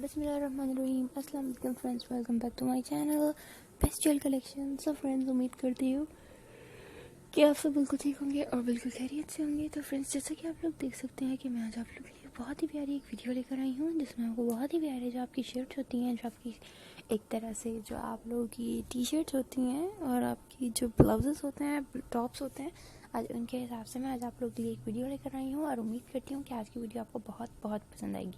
बिस्मिल्लाहिर्रहमानिर्रहीम। अस्सलाम वालेकुम friends, welcome back to my channel pastel collection. So friends, उम्मीद करती हूँ कि आप सब बिल्कुल ठीक होंगे और बिल्कुल खैरियत से होंगे। तो फ्रेंड्स, जैसा कि आप लोग देख सकते हैं कि मैं आज आप लोग के लिए बहुत ही प्यारी एक वीडियो लेकर आई हूँ, जिसमें आपको बहुत ही प्यारे जो आपकी शर्ट्स होती हैं, जो आपकी एक तरह से जो आप लोगों की टी शर्ट्स होती हैं और आपकी जो ब्लाउजेस होते हैं, टॉप्स होते हैं, आज उनके हिसाब से मैं आज आप लोगों के लिए एक वीडियो लेकर आई हूँ और उम्मीद करती हूँ कि आज की वीडियो आपको बहुत बहुत पसंद आएगी।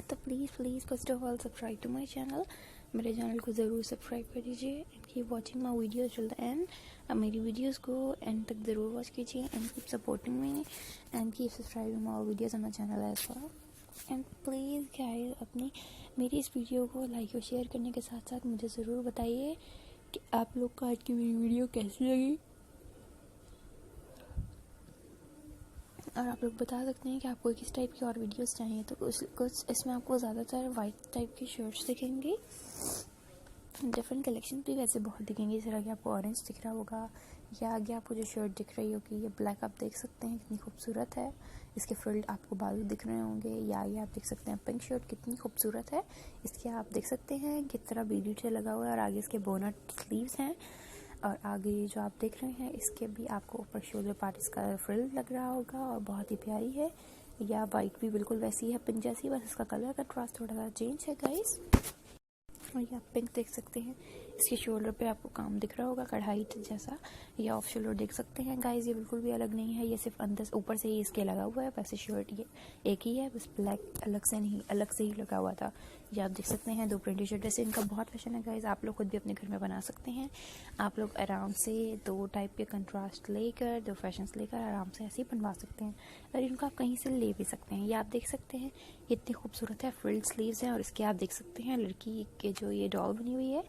तो please first of all subscribe to my channel. मेरे चैनल को ज़रूर सब्सक्राइब कर दीजिए and keep watching my videos till the end. अब मेरी वीडियोस को एंड तक ज़रूर वॉच कीजिए and keep supporting me and keep subscribing my videos on my channel as well. And please guys, अपनी मेरी इस वीडियो को लाइक और शेयर करने के साथ साथ मुझे ज़रूर बताइए कि आप लोग को आज की मेरी वीडियो कैसी लगी, और आप लोग बता सकते हैं कि आपको किस टाइप की और वीडियोस चाहिए। तो कुछ इसमें आपको ज़्यादातर वाइट टाइप की शर्ट्स दिखेंगी, डिफरेंट कलेक्शन भी वैसे बहुत दिखेंगे। इस तरह की आपको ऑरेंज दिख रहा होगा, या आगे आपको जो शर्ट दिख रही होगी ये ब्लैक, आप देख सकते हैं कितनी खूबसूरत है। इसके फ्रिल आपको बाजू दिख रहे होंगे, या ये आप देख सकते हैं पिंक शर्ट कितनी खूबसूरत है। इसके आप देख सकते हैं किस तरह बीडी से लगा हुआ है और आगे इसके बोनट स्लीव्स हैं, और आगे जो आप देख रहे हैं इसके भी आपको ऊपर शोल्डर पार्ट इसका फ्रिल लग रहा होगा और बहुत ही प्यारी है। या वाइट भी बिल्कुल वैसी है पिंक जैसी, बस इसका कलर का कंट्रास्ट थोड़ा सा चेंज है गाइस। और ये आप पिंक देख सकते हैं, इसके शोल्डर पे आपको काम दिख रहा होगा कढ़ाई जैसा, या ऑफ शोल्डर देख सकते हैं गाइस। ये बिल्कुल भी अलग नहीं है, ये सिर्फ अंदर ऊपर से ही इसके लगा हुआ है, वैसे शर्ट ये एक ही है, बस ब्लैक अलग से ही लगा हुआ था। ये आप देख सकते हैं दो प्रिंटेड शर्ट, जैसे इनका बहुत फैशन है गाइस। आप लोग खुद भी अपने घर में बना सकते हैं। आप लोग आराम से दो टाइप के कंट्रास्ट लेकर, दो फैशंस लेकर आराम से ऐसे ही बनवा सकते हैं, और इनको आप कहीं से ले भी सकते हैं। ये आप देख सकते हैं इतनी खूबसूरत है, फ्रिल स्लीव्स हैं, और इसके आप देख सकते हैं लड़की के जो ये डॉल बनी हुई है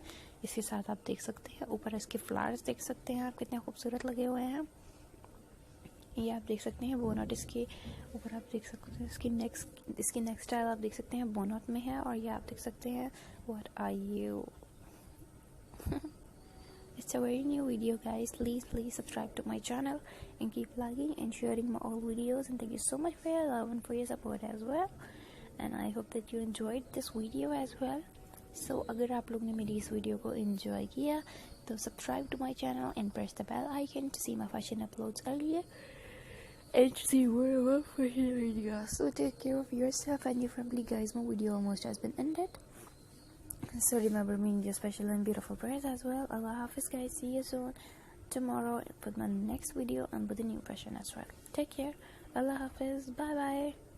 इसके साथ आप देख सकते हैं ऊपर इसके फ्लावर्स देख सकते हैं आप कितने खूबसूरत लगे हुए हैं। ये आप देख सकते हैं बोनट इसके ऊपर, आप देख सकते हैं इसकी नेक्स्ट स्टाइल आप देख सकते हैं बोनट में है, और ये आप देख सकते हैं what are you It's a very new video guys. Please subscribe to my channel and keep liking and sharing my all videos, and thank you so much for your love and for your support as well, and I hope that you enjoyed this video as well. So अगर आप लोग ने मेरी इस video को enjoy किया तो subscribe to my channel and press the bell icon to see my fashion uploads earlier and to see more of my fashion videos. So take care of yourself and your family guys. My video almost has been ended. So remember me in your special and beautiful prayers as well. Allah Hafiz guys, see you soon tomorrow with my next video and with a new fashion as well. Take care. Allah Hafiz. Bye bye.